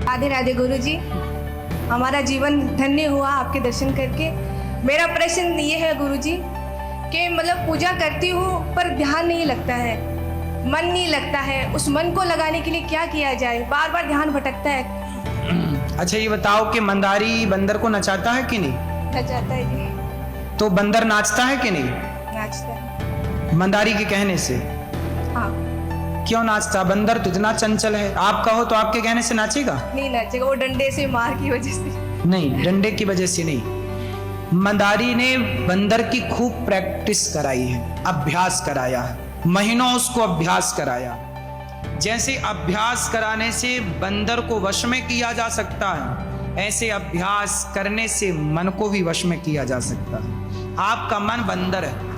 राधे राधे गुरुजी, हमारा जीवन धन्य हुआ आपके दर्शन करके। मेरा प्रश्न ये है गुरुजी कि मतलब पूजा करती हूँ पर ध्यान नहीं लगता है, मन नहीं लगता है। उस मन को लगाने के लिए क्या किया जाए? बार बार ध्यान भटकता है। अच्छा ये बताओ कि मंदारी बंदर को नचाता है कि नहीं? नचाता है जी। तो बंदर नाचता है कि नहीं? नाचता है। मंदारी के कहने से। हाँ। क्यों नाचता? बंदर तो इतना चंचल है, आप कहो तो आपके कहने से नाचेगा? नहीं नाचेगा, वो डंडे से मार की वजह से। नहीं, डंडे की वजह से नहीं। मंदारी ने बंदर की खूब प्रैक्टिस कराई है, अभ्यास कराया है, महीनों उसको अभ्यास कराया। जैसे अभ्यास कराने से बंदर को वश में किया जा सकता है, ऐसे अभ्यास करने से मन को भी वश में किया जा सकता है। आपका मन बंदर है,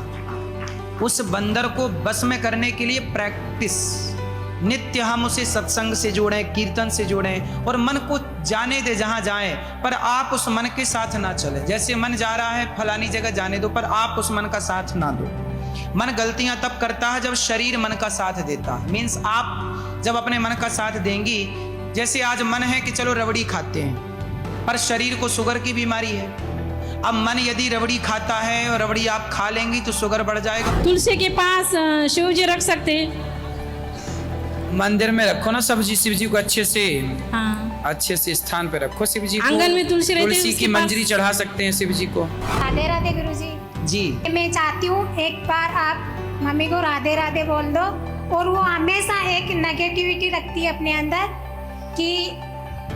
उस बंदर को बस में करने के लिए प्रैक्टिस, नित्य हम उसे सत्संग से जोड़ें, कीर्तन से जोड़ें और मन को जाने दे जहां जाए, पर आप उस मन के साथ ना चले। जैसे मन जा रहा है फलानी जगह जाने दो, पर आप उस मन का साथ ना दो। मन गलतियां तब करता है जब शरीर मन का साथ देता है। मीन्स आप जब अपने मन का साथ देंगी, जैसे आज मन है कि चलो रबड़ी खाते हैं, पर शरीर को शुगर की बीमारी है। अब मन यदि रबड़ी खाता है और रबड़ी आप खा लेंगी तो शुगर बढ़ जाएगा। तुलसी के पास शिव जी रख सकते हैं। मंदिर में रखो ना सब्जी, शिव जी को अच्छे से, हाँ। अच्छे से स्थान पे रखो शिव जी को। आंगन में तुलसी रहती है, तुलसी उसके की पास। मंजरी चढ़ा सकते हैं शिव जी को। राधे राधे गुरुजी। जी मैं चाहती हूँ एक बार आप मम्मी को राधे राधे बोल दो। और वो हमेशा एक नेगेटिविटी रखती है अपने अंदर कि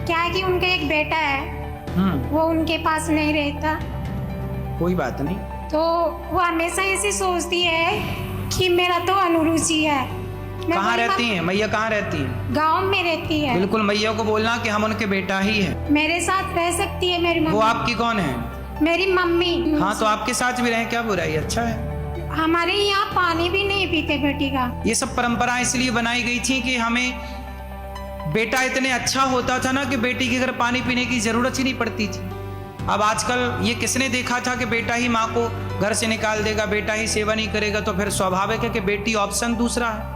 क्या है कि उनका एक बेटा है, वो उनके पास नहीं रहता, कोई बात नहीं। तो वो हमेशा ऐसी सोचती है कि मेरा तो अनुरुचि है। कहाँ रहती हैं मैया? कहाँ रहती हैं? गांव में रहती है। बिल्कुल मैया को बोलना कि हम उनके बेटा ही हैं। मेरे साथ रह सकती है मेरी वो मम्मी। आपकी कौन है? मेरी मम्मी। हाँ तो आपके साथ भी रहे, क्या बुराई, अच्छा है। हमारे यहाँ पानी भी नहीं पीते बेटी का। ये सब परंपराएं इसलिए बनाई गई थी कि हमें बेटा इतने अच्छा होता था ना कि बेटी के घर पानी पीने की जरूरत ही नहीं पड़ती थी। अब आजकल ये किसने देखा था कि बेटा ही माँ को घर से निकाल देगा, बेटा ही सेवा नहीं करेगा, तो फिर स्वाभाविक है कि बेटी ऑप्शन दूसरा है,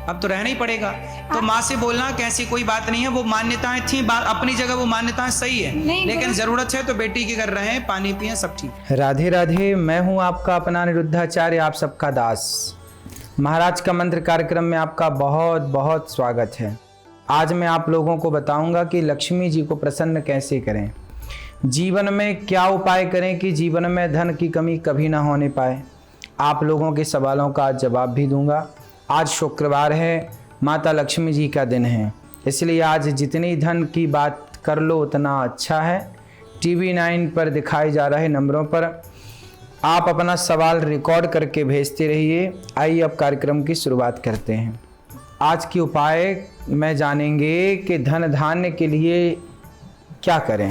अब तो रहना ही पड़ेगा। तो माँ से बोलना कि ऐसी कोई बात नहीं है, वो मान्यताएं थी, अपनी जगह वो मान्यताएं सही है, लेकिन जरूरत है तो बेटी के घर रहें, पानी पिए, सब ठीक। राधे राधे, मैं हूँ आपका अपना अनिरुद्धाचार्य, आप सबका दास। महाराज का मंत्र कार्यक्रम में आपका बहुत बहुत स्वागत है। आज मैं आप लोगों को बताऊंगा कि लक्ष्मी जी को प्रसन्न कैसे करें, जीवन में क्या उपाय करें कि जीवन में धन की कमी कभी ना होने पाए। आप लोगों के सवालों का आज जवाब भी दूंगा। आज शुक्रवार है, माता लक्ष्मी जी का दिन है, इसलिए आज जितनी धन की बात कर लो उतना अच्छा है। टीवी 9 पर दिखाए जा रहे नंबरों पर आप अपना सवाल रिकॉर्ड करके भेजते रहिए। आइए अब कार्यक्रम की शुरुआत करते हैं। आज के उपाय में जानेंगे कि धन धान्य के लिए क्या करें।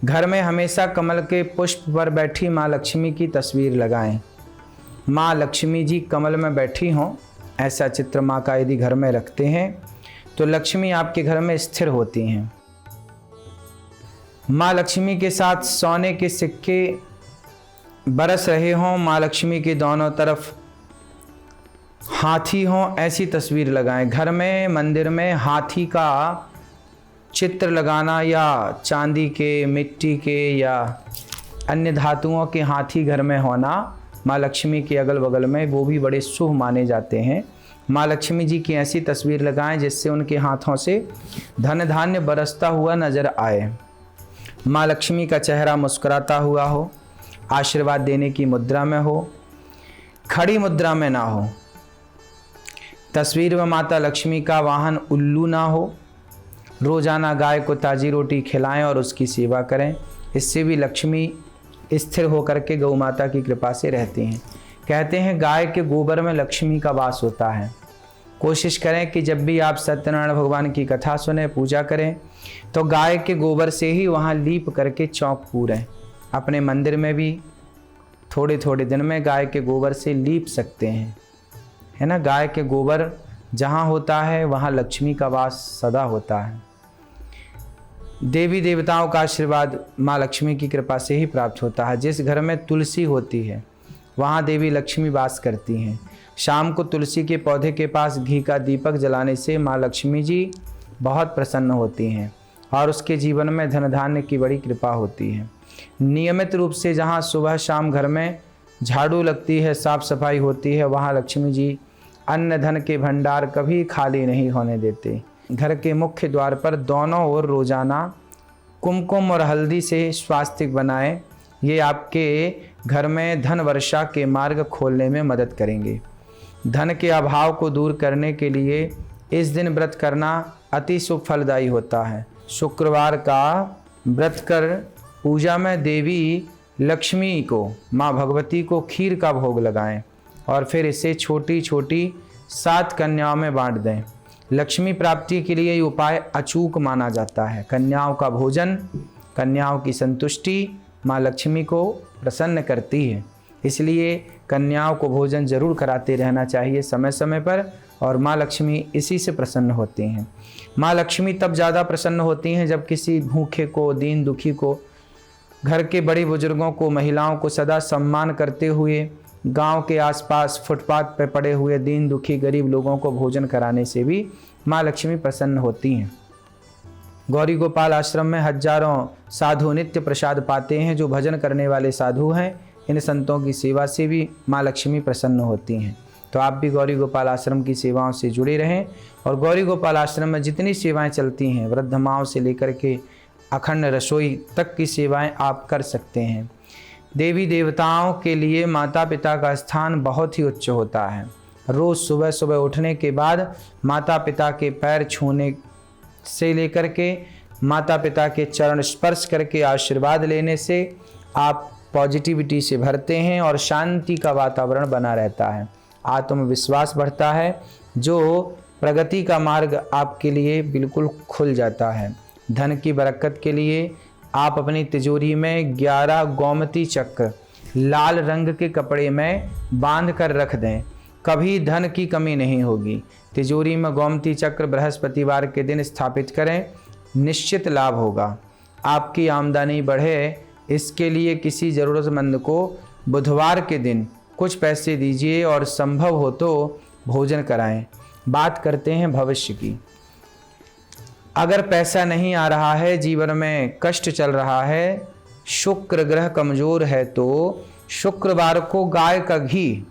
घर में हमेशा कमल के पुष्प पर बैठी माँ लक्ष्मी की तस्वीर लगाएं। माँ लक्ष्मी जी कमल में बैठी हों, ऐसा चित्र माँ का यदि घर में रखते हैं तो लक्ष्मी आपके घर में स्थिर होती हैं। माँ लक्ष्मी के साथ सोने के सिक्के बरस रहे हों, माँ लक्ष्मी के दोनों तरफ हाथी हों, ऐसी तस्वीर लगाएं। घर में मंदिर में हाथी का चित्र लगाना या चांदी के, मिट्टी के या अन्य धातुओं के हाथी घर में होना माँ लक्ष्मी के अगल बगल में, वो भी बड़े शुभ माने जाते हैं। माँ लक्ष्मी जी की ऐसी तस्वीर लगाएं जिससे उनके हाथों से धन धान्य बरसता हुआ नजर आए। माँ लक्ष्मी का चेहरा मुस्कुराता हुआ हो, आशीर्वाद देने की मुद्रा में हो, खड़ी मुद्रा में ना हो। तस्वीर में माता लक्ष्मी का वाहन उल्लू ना हो। रोजाना गाय को ताजी रोटी खिलाएं और उसकी सेवा करें, इससे भी लक्ष्मी स्थिर होकर के गौ माता की कृपा से रहती हैं। कहते हैं गाय के गोबर में लक्ष्मी का वास होता है। कोशिश करें कि जब भी आप सत्यनारायण भगवान की कथा सुने, पूजा करें, तो गाय के गोबर से ही वहाँ लीप करके चौक पूरें। अपने मंदिर में भी थोड़े थोड़े दिन में गाय के गोबर से लीप सकते हैं, है ना। गाय के गोबर जहाँ होता है वहाँ लक्ष्मी का वास सदा होता है। देवी देवताओं का आशीर्वाद माँ लक्ष्मी की कृपा से ही प्राप्त होता है। जिस घर में तुलसी होती है वहाँ देवी लक्ष्मी वास करती हैं। शाम को तुलसी के पौधे के पास घी का दीपक जलाने से माँ लक्ष्मी जी बहुत प्रसन्न होती हैं। और उसके जीवन में धन धान्य की बड़ी कृपा होती है। नियमित रूप से जहाँ सुबह शाम घर में झाड़ू लगती है, साफ सफाई होती है, वहाँ लक्ष्मी जी अन्न धन के भंडार कभी खाली नहीं होने देते। घर के मुख्य द्वार पर दोनों ओर रोजाना कुमकुम और हल्दी से स्वास्तिक बनाएं। ये आपके घर में धन वर्षा के मार्ग खोलने में मदद करेंगे। धन के अभाव को दूर करने के लिए इस दिन व्रत करना अति शुभ फलदायी होता है। शुक्रवार का व्रत कर पूजा में देवी लक्ष्मी को, माँ भगवती को खीर का भोग लगाएं और फिर इसे छोटी छोटी 7 कन्याओं में बांट दें। लक्ष्मी प्राप्ति के लिए ये उपाय अचूक माना जाता है। कन्याओं का भोजन, कन्याओं की संतुष्टि माँ लक्ष्मी को प्रसन्न करती है, इसलिए कन्याओं को भोजन जरूर कराते रहना चाहिए समय समय पर, और माँ लक्ष्मी इसी से प्रसन्न होती हैं। माँ लक्ष्मी तब ज़्यादा प्रसन्न होती हैं जब किसी भूखे को, दीन दुखी को, घर के बड़े बुजुर्गों को, महिलाओं को सदा सम्मान करते हुए गांव के आसपास फुटपाथ पर पड़े हुए दीन दुखी गरीब लोगों को भोजन कराने से भी माँ लक्ष्मी प्रसन्न होती हैं। गौरी गोपाल आश्रम में हजारों साधु नित्य प्रसाद पाते हैं। जो भजन करने वाले साधु हैं, इन संतों की सेवा से भी माँ लक्ष्मी प्रसन्न होती हैं। तो आप भी गौरी गोपाल आश्रम की सेवाओं से जुड़े रहें, और गौरी गोपाल आश्रम में जितनी सेवाएं चलती हैं, वृद्ध माओं से लेकर के अखंड रसोई तक की सेवाएं आप कर सकते हैं। देवी देवताओं के लिए माता पिता का स्थान बहुत ही उच्च होता है। रोज़ सुबह सुबह उठने के बाद माता पिता के पैर छूने से लेकर के माता पिता के चरण स्पर्श करके आशीर्वाद लेने से आप पॉजिटिविटी से भरते हैं और शांति का वातावरण बना रहता है। आत्मविश्वास बढ़ता है, जो प्रगति का मार्ग आपके लिए बिल्कुल खुल जाता है। धन की बरकत के लिए आप अपनी तिजोरी में 11 गोमती चक्र लाल रंग के कपड़े में बांध कर रख दें, कभी धन की कमी नहीं होगी। तिजोरी में गोमती चक्र बृहस्पतिवार के दिन स्थापित करें, निश्चित लाभ होगा। आपकी आमदनी बढ़े, इसके लिए किसी ज़रूरतमंद को बुधवार के दिन कुछ पैसे दीजिए और संभव हो तो भोजन कराएं। बात करते हैं भविष्य की। अगर पैसा नहीं आ रहा है, जीवन में कष्ट चल रहा है, शुक्र ग्रह कमजोर है, तो शुक्रवार को गाय का घी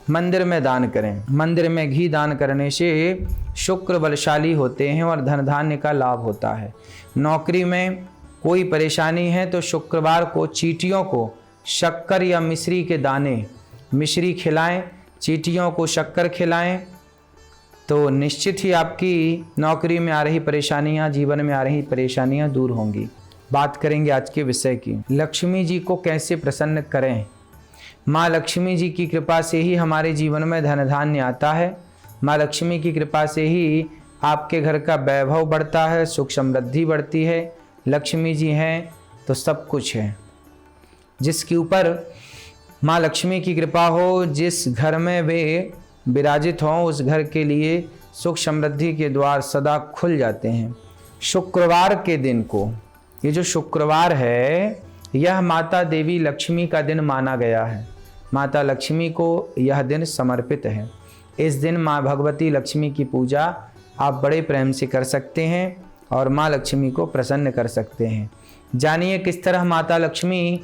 मंदिर में दान करें। मंदिर में घी दान करने से शुक्र बलशाली होते हैं और धन धान्य का लाभ होता है। नौकरी में कोई परेशानी है तो शुक्रवार को चींटियों को शक्कर या मिश्री के दाने, मिश्री खिलाएं, चींटियों को शक्कर खिलाएं, तो निश्चित ही आपकी नौकरी में आ रही परेशानियां, जीवन में आ रही परेशानियां दूर होंगी। बात करेंगे आज के विषय की। लक्ष्मी जी को कैसे प्रसन्न करें। माँ लक्ष्मी जी की कृपा से ही हमारे जीवन में धन धान्य आता है। माँ लक्ष्मी की कृपा से ही आपके घर का वैभव बढ़ता है, सुख समृद्धि बढ़ती है। लक्ष्मी जी हैं तो सब कुछ है। जिसके ऊपर माँ लक्ष्मी की कृपा हो, जिस घर में वे विराजित हों, उस घर के लिए सुख समृद्धि के द्वार सदा खुल जाते हैं। शुक्रवार के दिन को, ये जो शुक्रवार है, यह माता देवी लक्ष्मी का दिन माना गया है। माता लक्ष्मी को यह दिन समर्पित है। इस दिन माँ भगवती लक्ष्मी की पूजा आप बड़े प्रेम से कर सकते हैं और माँ लक्ष्मी को प्रसन्न कर सकते हैं। जानिए किस तरह माता लक्ष्मी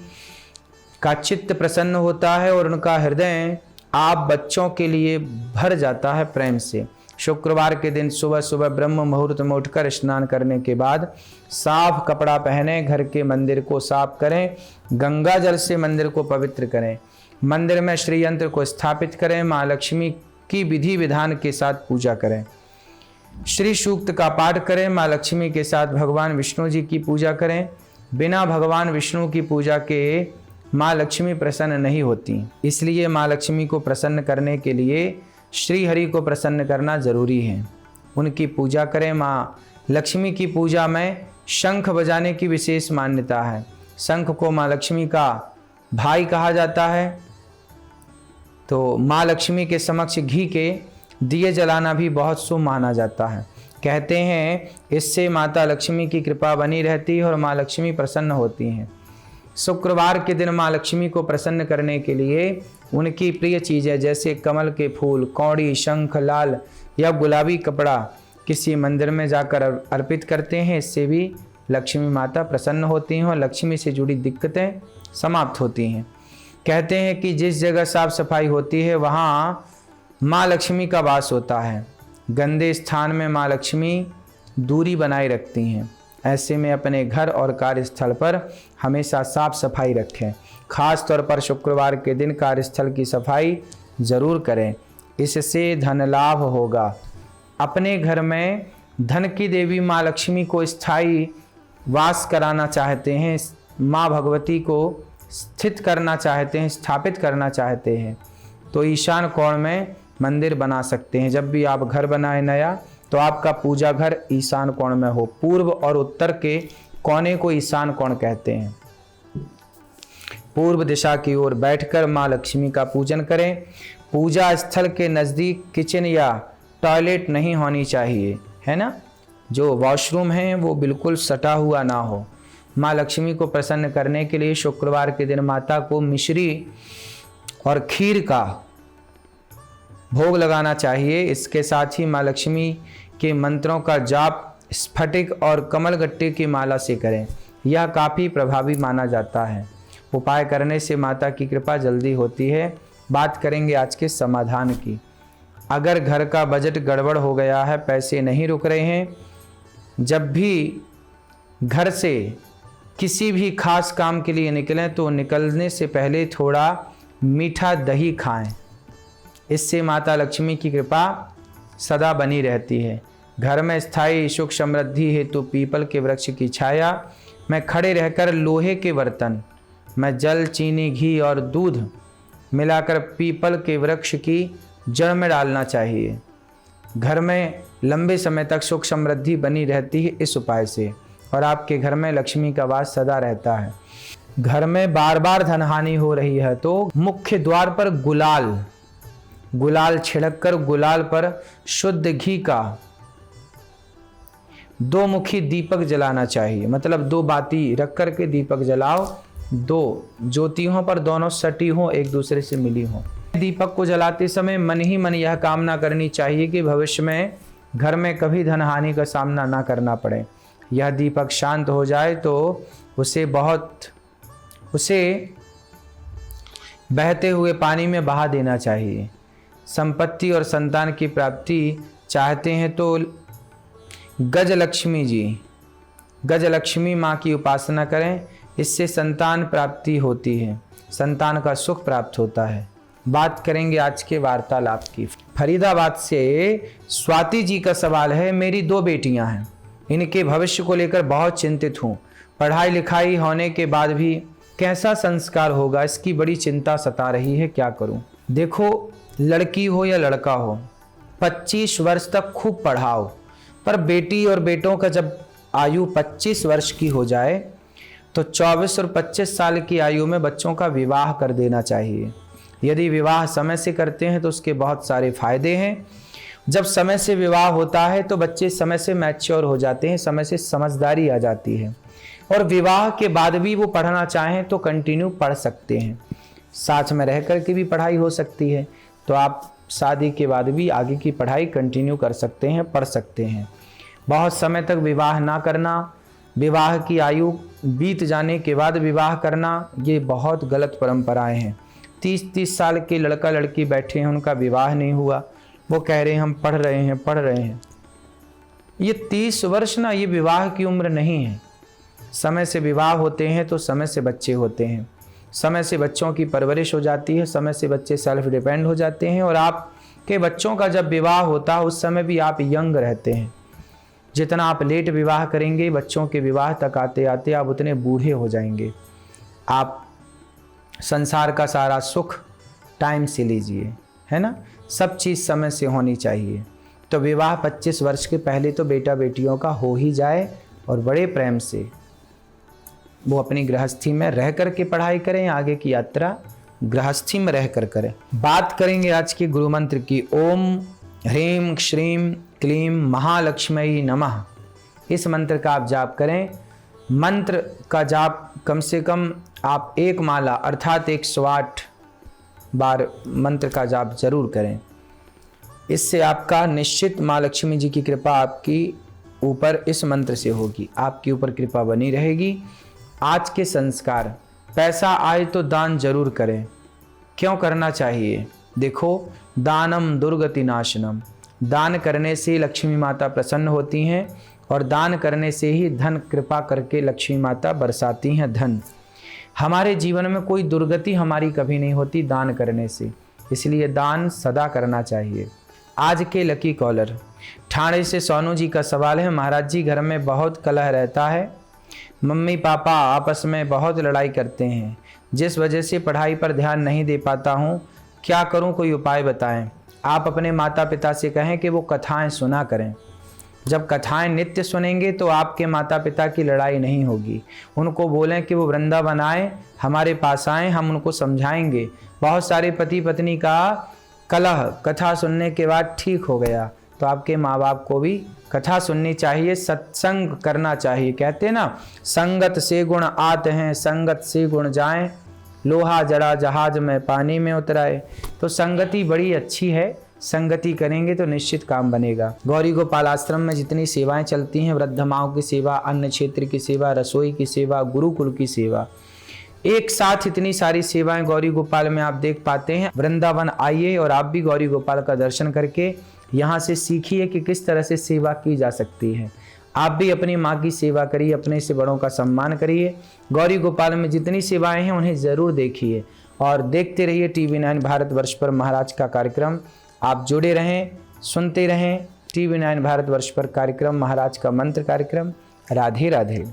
का चित्त प्रसन्न होता है और उनका हृदय आप बच्चों के लिए भर जाता है प्रेम से। शुक्रवार के दिन सुबह सुबह ब्रह्म मुहूर्त में उठकर स्नान करने के बाद साफ कपड़ा पहने, घर के मंदिर को साफ करें, गंगा जल से मंदिर को पवित्र करें, मंदिर में श्री यंत्र को स्थापित करें, माँ लक्ष्मी की विधि विधान के साथ पूजा करें, श्री सूक्त का पाठ करें, माँ लक्ष्मी के साथ भगवान विष्णु जी की पूजा करें। बिना भगवान विष्णु की पूजा के माँ लक्ष्मी प्रसन्न नहीं होती, इसलिए माँ लक्ष्मी को प्रसन्न करने के लिए श्री हरि को प्रसन्न करना जरूरी है। उनकी पूजा करें। माँ लक्ष्मी की पूजा में शंख बजाने की विशेष मान्यता है। शंख को माँ लक्ष्मी का भाई कहा जाता है। तो माँ लक्ष्मी के समक्ष घी के दिए जलाना भी बहुत शुभ माना जाता है। कहते हैं इससे माता लक्ष्मी की कृपा बनी रहती है और माँ लक्ष्मी प्रसन्न होती हैं। शुक्रवार के दिन माँ लक्ष्मी को प्रसन्न करने के लिए उनकी प्रिय चीज़ें जैसे कमल के फूल, कौड़ी, शंख, लाल या गुलाबी कपड़ा किसी मंदिर में जाकर अर्पित करते हैं, इससे भी लक्ष्मी माता प्रसन्न होती हैं और लक्ष्मी से जुड़ी दिक्कतें समाप्त होती हैं। कहते हैं कि जिस जगह साफ सफाई होती है वहाँ माँ लक्ष्मी का वास होता है। गंदे स्थान में माँ लक्ष्मी दूरी बनाए रखती हैं। ऐसे में अपने घर और कार्यस्थल पर हमेशा साफ सफाई रखें। खास तौर पर शुक्रवार के दिन कार्यस्थल की सफाई जरूर करें, इससे धन लाभ होगा। अपने घर में धन की देवी माँ लक्ष्मी को स्थायी वास कराना चाहते हैं, माँ भगवती को स्थित करना चाहते हैं, स्थापित करना चाहते हैं, तो ईशान कोण में मंदिर बना सकते हैं। जब भी आप घर बनाए नया तो आपका पूजा घर ईशान कोण में हो। पूर्व और उत्तर के कोने को ईशान कोण कहते हैं। पूर्व दिशा की ओर बैठकर माँ लक्ष्मी का पूजन करें। पूजा स्थल के नज़दीक किचन या टॉयलेट नहीं होनी चाहिए, है ना। जो वॉशरूम है वो बिल्कुल सटा हुआ ना हो। माँ लक्ष्मी को प्रसन्न करने के लिए शुक्रवार के दिन माता को मिश्री और खीर का भोग लगाना चाहिए। इसके साथ ही माँ लक्ष्मी के मंत्रों का जाप स्फटिक और कमलगट्टे की माला से करें, यह काफ़ी प्रभावी माना जाता है। उपाय करने से माता की कृपा जल्दी होती है। बात करेंगे आज के समाधान की। अगर घर का बजट गड़बड़ हो गया है, पैसे नहीं रुक रहे हैं, जब भी घर से किसी भी खास काम के लिए निकलें तो निकलने से पहले थोड़ा मीठा दही खाएं। इससे माता लक्ष्मी की कृपा सदा बनी रहती है। घर में स्थायी सुख समृद्धि हेतु पीपल के वृक्ष की छाया में खड़े रहकर लोहे के बर्तन में जल, चीनी, घी और दूध मिलाकर पीपल के वृक्ष की जड़ में डालना चाहिए। घर में लंबे समय तक सुख समृद्धि बनी रहती है इस उपाय से, और आपके घर में लक्ष्मी का वास सदा रहता है। घर में बार बार धन हानि हो रही है तो मुख्य द्वार पर गुलाल छिड़ककर गुलाल पर शुद्ध घी का 2 मुखी दीपक जलाना चाहिए। मतलब 2 बाती रख कर के दीपक जलाओ, 2 ज्योतियों पर दोनों सटी हों, एक दूसरे से मिली हों। दीपक को जलाते समय मन ही मन यह कामना करनी चाहिए कि भविष्य में घर में कभी धन हानि का सामना ना करना पड़े। यह दीपक शांत हो जाए तो उसे बहते हुए पानी में बहा देना चाहिए। संपत्ति और संतान की प्राप्ति चाहते हैं तो गजलक्ष्मी माँ की उपासना करें, इससे संतान प्राप्ति होती है, संतान का सुख प्राप्त होता है। बात करेंगे आज के वार्तालाप की। फरीदाबाद से स्वाति जी का सवाल है, मेरी 2 बेटियां हैं, इनके भविष्य को लेकर बहुत चिंतित हूँ। पढ़ाई लिखाई होने के बाद भी कैसा संस्कार होगा, इसकी बड़ी चिंता सता रही है, क्या करूँ। देखो, लड़की हो या लड़का हो, 25 वर्ष तक खूब पढ़ाओ, पर बेटी और बेटों का जब आयु 25 वर्ष की हो जाए तो 24 और 25 साल की आयु में बच्चों का विवाह कर देना चाहिए। यदि विवाह समय से करते हैं तो उसके बहुत सारे फायदे हैं। जब समय से विवाह होता है तो बच्चे समय से मैच्योर हो जाते हैं, समय से समझदारी आ जाती है, और विवाह के बाद भी वो पढ़ना चाहें तो कंटिन्यू पढ़ सकते हैं। साथ में रह कर के भी पढ़ाई हो सकती है, तो आप शादी के बाद भी आगे की पढ़ाई कंटिन्यू कर सकते हैं, पढ़ सकते हैं। बहुत समय तक विवाह ना करना, विवाह की आयु बीत जाने के बाद विवाह करना, ये बहुत गलत परंपराएं हैं। 30-30 साल के लड़का लड़की बैठे हैं, उनका विवाह नहीं हुआ, वो कह रहे हैं हम पढ़ रहे हैं। ये 30 वर्ष ना, ये विवाह की उम्र नहीं है। समय से विवाह होते हैं तो समय से बच्चे होते हैं, समय से बच्चों की परवरिश हो जाती है, समय से बच्चे सेल्फ डिपेंड हो जाते हैं, और आपके बच्चों का जब विवाह होता है उस समय भी आप यंग रहते हैं। जितना आप लेट विवाह करेंगे, बच्चों के विवाह तक आते आते आप उतने बूढ़े हो जाएंगे। आप संसार का सारा सुख टाइम से लीजिए, है ना। सब चीज़ समय से होनी चाहिए। तो विवाह 25 वर्ष के पहले तो बेटा बेटियों का हो ही जाए, और बड़े प्रेम से वो अपनी गृहस्थी में रह कर के पढ़ाई करें, आगे की यात्रा गृहस्थी में रह कर करें। बात करेंगे आज के गुरु मंत्र की। ओम ह्रीं श्रीं क्लीं महालक्ष्मी नमः। इस मंत्र का आप जाप करें। मंत्र का जाप कम से कम आप 1 माला अर्थात 108 बार मंत्र का जाप जरूर करें। इससे आपका निश्चित माँ लक्ष्मी जी की कृपा आपकी ऊपर इस मंत्र से होगी, आपके ऊपर कृपा बनी रहेगी। आज के संस्कार, पैसा आए तो दान जरूर करें। क्यों करना चाहिए? देखो, दानम दुर्गति नाशनम, दान करने से लक्ष्मी माता प्रसन्न होती हैं और दान करने से ही धन कृपा करके लक्ष्मी माता बरसाती हैं धन। हमारे जीवन में कोई दुर्गति हमारी कभी नहीं होती दान करने से, इसलिए दान सदा करना चाहिए। आज के लकी कॉलर, ठाणे से सोनू जी का सवाल है। महाराज जी, घर में बहुत कलह रहता है, मम्मी पापा आपस में बहुत लड़ाई करते हैं, जिस वजह से पढ़ाई पर ध्यान नहीं दे पाता हूँ, क्या करूँ, कोई उपाय बताएं। आप अपने माता पिता से कहें कि वो कथाएं सुना करें। जब कथाएं नित्य सुनेंगे तो आपके माता पिता की लड़ाई नहीं होगी। उनको बोलें कि वो वृंदावन आए, हमारे पास आएँ, हम उनको समझाएंगे। बहुत सारे पति पत्नी का कलह कथा सुनने के बाद ठीक हो गया, तो आपके माँ बाप को भी कथा सुननी चाहिए, सत्संग करना चाहिए। कहते ना, संगत से गुण आते हैं, संगत से गुण जाएं, लोहा जड़ा जहाज में पानी में उतराए। तो संगति बड़ी अच्छी है, संगति करेंगे तो निश्चित काम बनेगा। गौरी गोपाल आश्रम में जितनी सेवाएं चलती हैं, वृद्ध माओं की सेवा, अन्न क्षेत्र की सेवा, रसोई की सेवा, गुरुकुल की सेवा, एक साथ इतनी सारी सेवाएं गौरी गोपाल में आप देख पाते हैं। वृंदावन आइए और आप भी गौरी गोपाल का दर्शन करके यहाँ से सीखिए कि किस तरह से सेवा की जा सकती है। आप भी अपनी माँ की सेवा करिए, अपने से बड़ों का सम्मान करिए। गौरी गोपाल में जितनी सेवाएं हैं उन्हें ज़रूर देखिए और देखते रहिए TV9 भारतवर्ष पर महाराज का कार्यक्रम। आप जुड़े रहें, सुनते रहें TV9 भारतवर्ष पर कार्यक्रम, महाराज का मंत्र कार्यक्रम। राधे राधे।